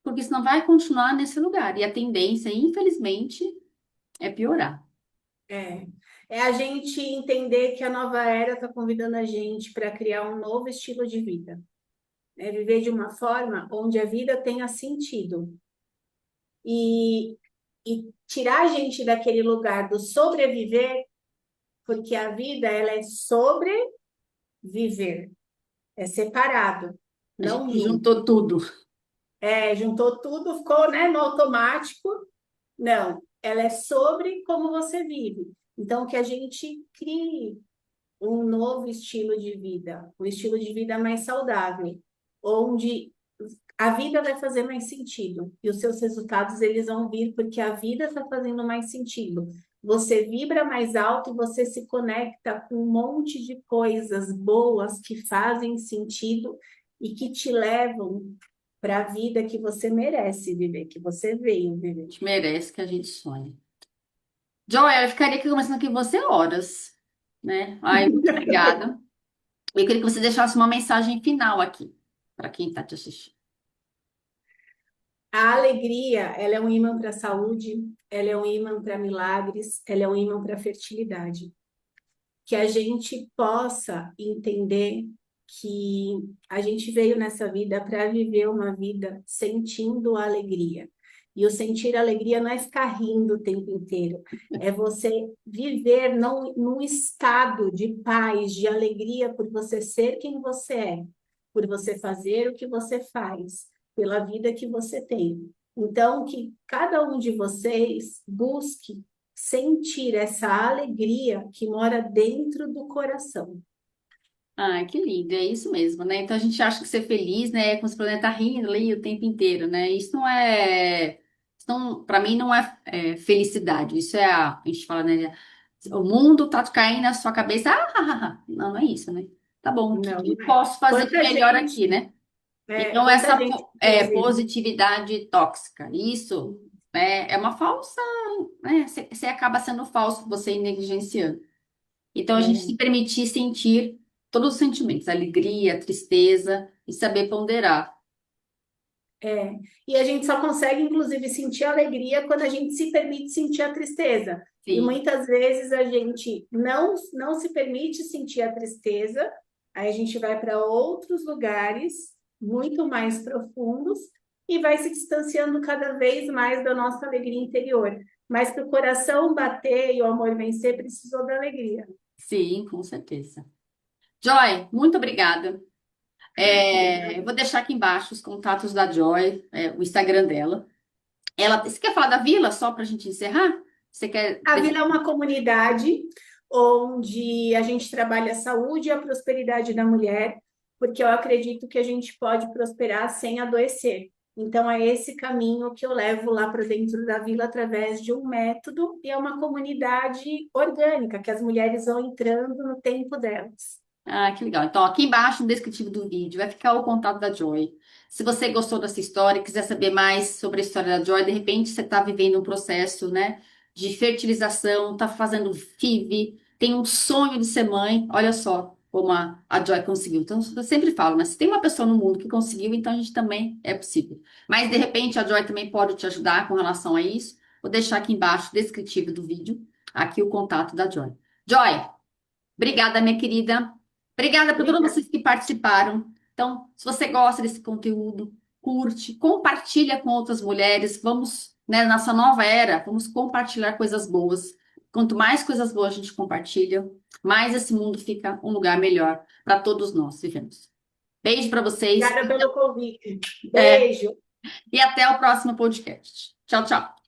porque senão vai continuar nesse lugar. E a tendência, infelizmente, é piorar. É. É a gente entender que a nova era está convidando a gente para criar um novo estilo de vida. É viver de uma forma onde a vida tenha sentido e, e tirar a gente daquele lugar do sobreviver, porque a vida ela é sobreviver, é separado, A não gente junto. juntou tudo. É, juntou tudo, ficou, né, no automático. Não, ela é sobre como você vive. Então, que a gente crie um novo estilo de vida, um estilo de vida mais saudável, onde a vida vai fazer mais sentido e os seus resultados eles vão vir porque a vida está fazendo mais sentido. Você vibra mais alto e você se conecta com um monte de coisas boas que fazem sentido e que te levam para a vida que você merece viver, que você veio A viver. gente merece que a gente sonhe. Joia, eu ficaria aqui conversando com você horas, né? Ai, muito obrigada. Eu queria que você deixasse uma mensagem final aqui, para quem está te assistindo. A alegria, ela é um imã para a saúde, ela é um imã para milagres, ela é um imã para a fertilidade. Que a gente possa entender que a gente veio nessa vida para viver uma vida sentindo alegria. E o sentir alegria não é ficar rindo o tempo inteiro, é você viver num estado de paz, de alegria por você ser quem você é, por você fazer o que você faz, pela vida que você tem. Então, que cada um de vocês busque sentir essa alegria que mora dentro do coração. Ai, que lindo, é isso mesmo, né? Então a gente acha que ser feliz, né, é como se o planeta tá rindo ali o tempo inteiro, né? Isso não é, isso não, para mim não felicidade, isso é a gente fala, né? O mundo tá caindo na sua cabeça, não, não é isso, né? Tá bom, o que Não, que eu não é. posso fazer de melhor aqui, né? Então Quanta essa gente, inclusive. positividade tóxica, isso, né, é uma falsa, né? Você acaba sendo falso, você negligenciando. Então, a gente se É, permitir sentir todos os sentimentos, alegria, tristeza, e saber ponderar. é. E a gente só consegue, inclusive, sentir alegria quando a gente se permite sentir a tristeza. E Sim, muitas vezes a gente não se permite sentir a tristeza, aí a gente vai para outros lugares muito mais profundos e vai se distanciando cada vez mais da nossa alegria interior. Mas para o coração bater e o amor vencer, precisou da alegria. sim, com certeza. Joy, muito obrigada. Eu vou deixar aqui embaixo os contatos da Joy, o Instagram dela. Você quer falar da Vila, só para a gente encerrar? Você quer A deixar? Vila é uma comunidade onde a gente trabalha a saúde e a prosperidade da mulher, porque eu acredito que a gente pode prosperar sem adoecer. Então, é esse caminho que eu levo lá para dentro da vila através de um método e é uma comunidade orgânica, que as mulheres vão entrando no tempo delas. Ah, que legal. Então, aqui embaixo no descritivo do vídeo vai ficar o contato da Joy. Se você gostou dessa história, quiser saber mais sobre a história da Joy, de repente você está vivendo um processo, né, de fertilização, está fazendo FIV, tem um sonho de ser mãe, olha só como a Joy conseguiu. Então, eu sempre falo, né, se tem uma pessoa no mundo que conseguiu, então a gente também é possível. Mas, de repente, a Joy também pode te ajudar com relação a isso. Vou deixar aqui embaixo, no descritivo do vídeo, aqui o contato da Joy. Joy, obrigada, minha querida. Obrigada por todos Obrigada. vocês que participaram. Então, se você gosta desse conteúdo, curte, compartilha com outras mulheres. Vamos, né, nessa nova era, vamos compartilhar coisas boas. Quanto mais coisas boas a gente compartilha, mais esse mundo fica um lugar melhor para todos nós vivemos. Beijo para vocês Obrigada pelo convite. é, Beijo. e até o próximo podcast. Tchau, tchau.